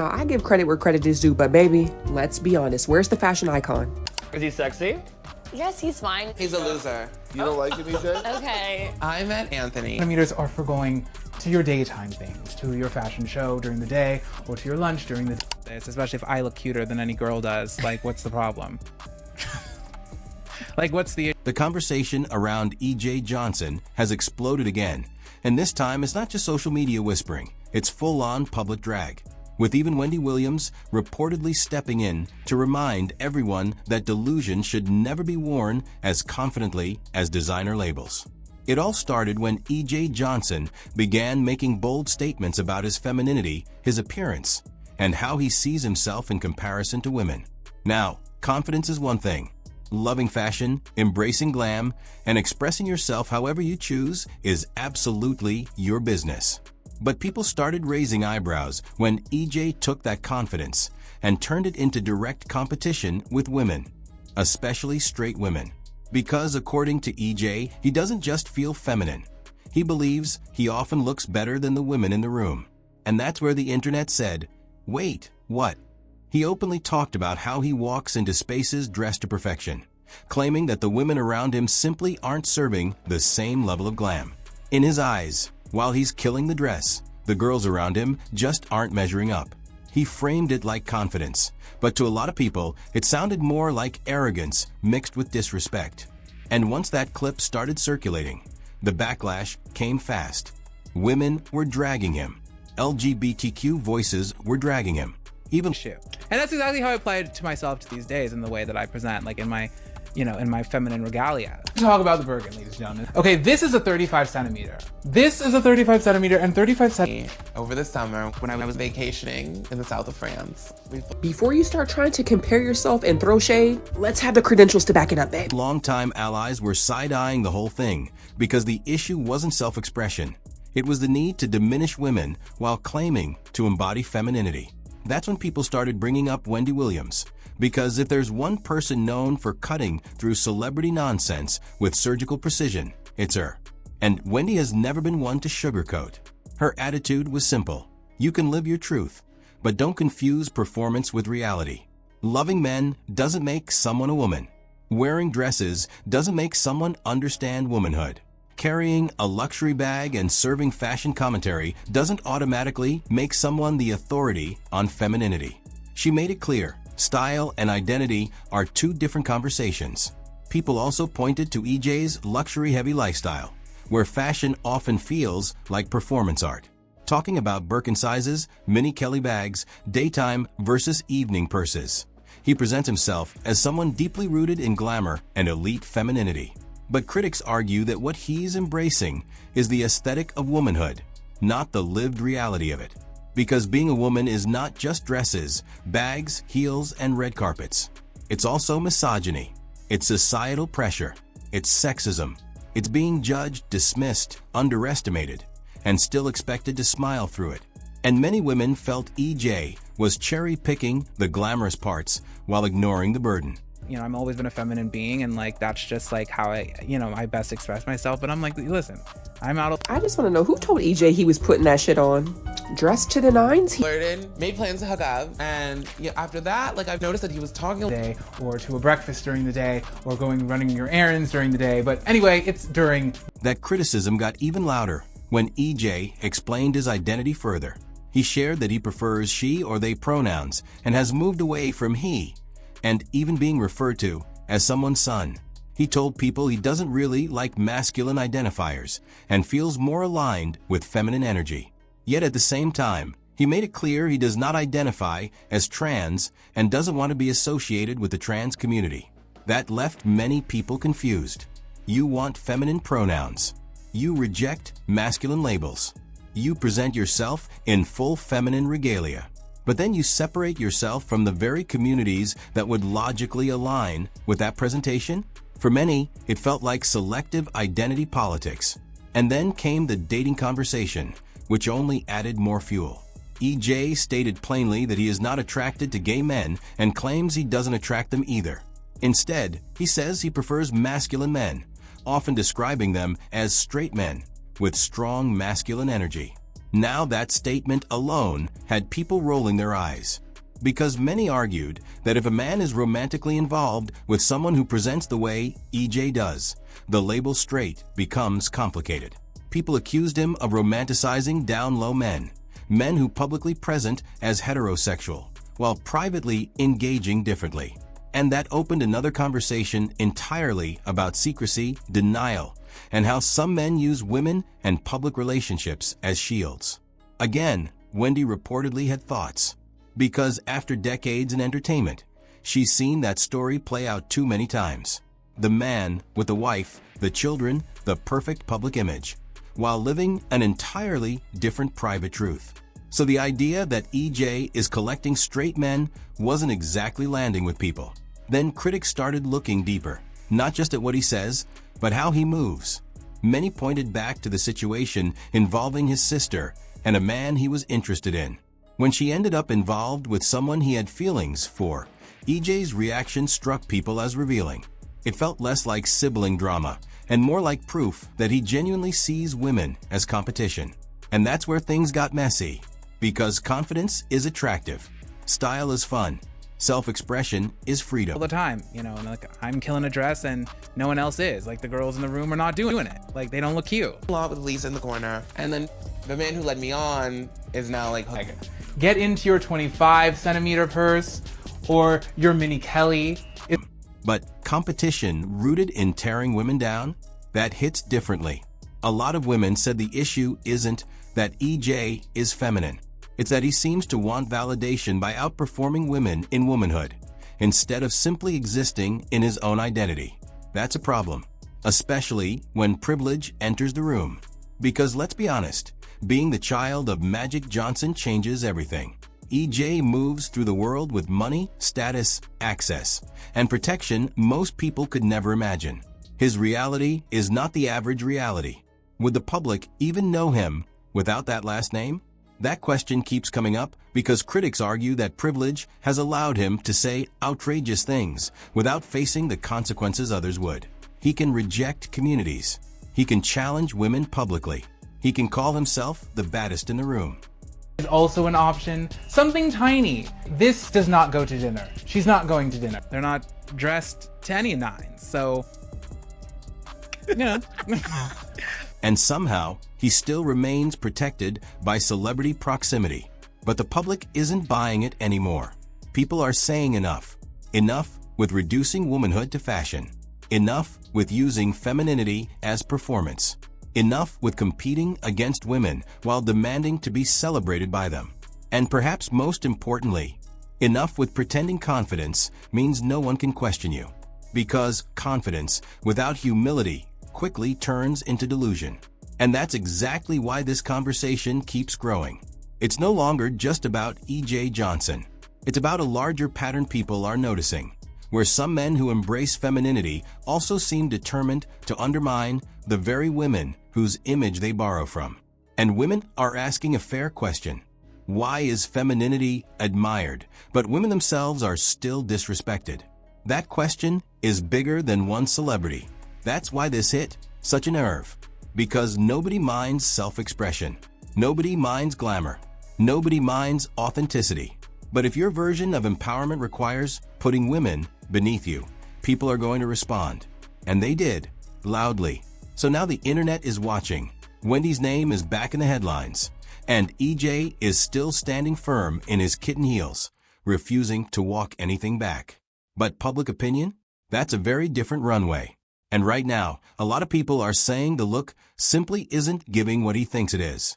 Now, I give credit where credit is due, but baby, let's be honest. Where's the fashion icon? Is he sexy? Yes, he's fine. He's a loser. You don't like him, EJ? Okay. I met Anthony. Centimeters are for going to your daytime things, to your fashion show during the day, or to your lunch during the day. Especially if I look cuter than any girl does. Like, what's the problem? Like, what's the... The conversation around E.J. Johnson has exploded again, and this time it's not just social media whispering, it's full-on public drag, with even Wendy Williams reportedly stepping in to remind everyone that Delusion should never be worn as confidently as designer labels. It all started when E.J. Johnson began making bold statements about his femininity, his appearance, and how he sees himself in comparison to women. Now, confidence is one thing. Loving fashion, embracing glam, and expressing yourself however you choose is absolutely your business. But people started raising eyebrows when EJ took that confidence and turned it into direct competition with women, especially straight women. Because according to EJ, he doesn't just feel feminine. He believes he often looks better than the women in the room. And that's where the internet said, "Wait, what?" He openly talked about how he walks into spaces dressed to perfection, claiming that the women around him simply aren't serving the same level of glam. In his eyes, while he's killing the dress, the girls around him just aren't measuring up. He framed it like confidence, but to a lot of people, it sounded more like arrogance mixed with disrespect. And once that clip started circulating, the backlash came fast. Women were dragging him. LGBTQ voices were dragging him. Even issue. And that's exactly how I apply it to myself these days in the way that I present, like in my, in my feminine regalia. Talk about the Birkin, ladies and gentlemen. Okay, this is a 35 centimeter. This is a 35 centimeter and 35 centimeter. Over the summer, when I was vacationing in the south of France. Before you start trying to compare yourself and throw shade, let's have the credentials to back it up, babe. longtime allies were side-eyeing the whole thing because the issue wasn't self-expression. It was the need to diminish women while claiming to embody femininity. That's when people started bringing up Wendy Williams, because if there's one person known for cutting through celebrity nonsense with surgical precision, it's her. And Wendy has never been one to sugarcoat. Her attitude was simple. You can live your truth, but don't confuse performance with reality. Loving men doesn't make someone a woman. Wearing dresses doesn't make someone understand womanhood. Carrying a luxury bag and serving fashion commentary doesn't automatically make someone the authority on femininity. She made it clear, style and identity are two different conversations. People also pointed to EJ's luxury-heavy lifestyle, where fashion often feels like performance art. Talking about Birkin sizes, mini Kelly bags, daytime versus evening purses. He presents himself as someone deeply rooted in glamour and elite femininity. But critics argue that what he's embracing is the aesthetic of womanhood, not the lived reality of it. Because being a woman is not just dresses, bags, heels, and red carpets. It's also misogyny. It's societal pressure. It's sexism. It's being judged, dismissed, underestimated, and still expected to smile through it. And many women felt EJ was cherry-picking the glamorous parts while ignoring the burden. I've always been a feminine being, and like that's just like how I best express myself. But I'm like, listen, I'm out of... I just want to know who told EJ he was putting that shit on. Dressed to the nines? Flirted, made plans to hook up, and after that, I've noticed that he was talking day, or to a breakfast during the day, or running your errands during the day. But anyway, it's during... That criticism got even louder when EJ explained his identity further. He shared that he prefers she or they pronouns and has moved away from he, and even being referred to as someone's son. He told people he doesn't really like masculine identifiers and feels more aligned with feminine energy. Yet at the same time, he made it clear he does not identify as trans and doesn't want to be associated with the trans community. That left many people confused. You want feminine pronouns. You reject masculine labels. You present yourself in full feminine regalia. But then you separate yourself from the very communities that would logically align with that presentation? For many, it felt like selective identity politics. And then came the dating conversation, which only added more fuel. EJ stated plainly that he is not attracted to gay men and claims he doesn't attract them either. Instead, he says he prefers masculine men, often describing them as straight men with strong masculine energy. Now that statement alone had people rolling their eyes. Because many argued that if a man is romantically involved with someone who presents the way EJ does, the label straight becomes complicated. People accused him of romanticizing down-low men, men who publicly present as heterosexual, while privately engaging differently. And that opened another conversation entirely about secrecy, denial, and how some men use women and public relationships as shields. Again, Wendy reportedly had thoughts. Because after decades in entertainment, she's seen that story play out too many times. The man with the wife, the children, the perfect public image, while living an entirely different private truth. So the idea that EJ is collecting straight men wasn't exactly landing with people. Then critics started looking deeper, not just at what he says, but how he moves. Many pointed back to the situation involving his sister and a man he was interested in. When she ended up involved with someone he had feelings for, EJ's reaction struck people as revealing. It felt less like sibling drama and more like proof that he genuinely sees women as competition. And that's where things got messy. Because confidence is attractive, style is fun, self-expression is freedom. All the time, and like I'm killing a dress and no one else is. Like the girls in the room are not doing it. Like they don't look cute. A lot with Lisa in the corner. And then the man who led me on is now like get into your 25-centimeter purse or your mini Kelly. But competition rooted in tearing women down, that hits differently. A lot of women said the issue isn't that EJ is feminine. It's that he seems to want validation by outperforming women in womanhood, instead of simply existing in his own identity. That's a problem, especially when privilege enters the room. Because let's be honest, being the child of Magic Johnson changes everything. EJ moves through the world with money, status, access, and protection most people could never imagine. His reality is not the average reality. Would the public even know him without that last name? That question keeps coming up because critics argue that privilege has allowed him to say outrageous things without facing the consequences others would. He can reject communities. He can challenge women publicly. He can call himself the baddest in the room. Is also an option. Something tiny. This does not go to dinner. She's not going to dinner. They're not dressed to any nines, so And somehow, he still remains protected by celebrity proximity. But the public isn't buying it anymore. People are saying enough. Enough with reducing womanhood to fashion. Enough with using femininity as performance. Enough with competing against women while demanding to be celebrated by them. And perhaps most importantly, enough with pretending confidence means no one can question you. Because confidence without humility quickly turns into delusion. And that's exactly why this conversation keeps growing. It's no longer just about EJ Johnson. It's about a larger pattern people are noticing, where some men who embrace femininity also seem determined to undermine the very women whose image they borrow from. And women are asking a fair question. Why is femininity admired, but women themselves are still disrespected? That question is bigger than one celebrity. That's why this hit such a nerve. Because nobody minds self-expression. Nobody minds glamour. Nobody minds authenticity. But if your version of empowerment requires putting women beneath you, people are going to respond. And they did, loudly. So now the internet is watching. Wendy's name is back in the headlines. And EJ is still standing firm in his kitten heels, refusing to walk anything back. But public opinion? That's a very different runway. And right now, a lot of people are saying the look simply isn't giving what he thinks it is.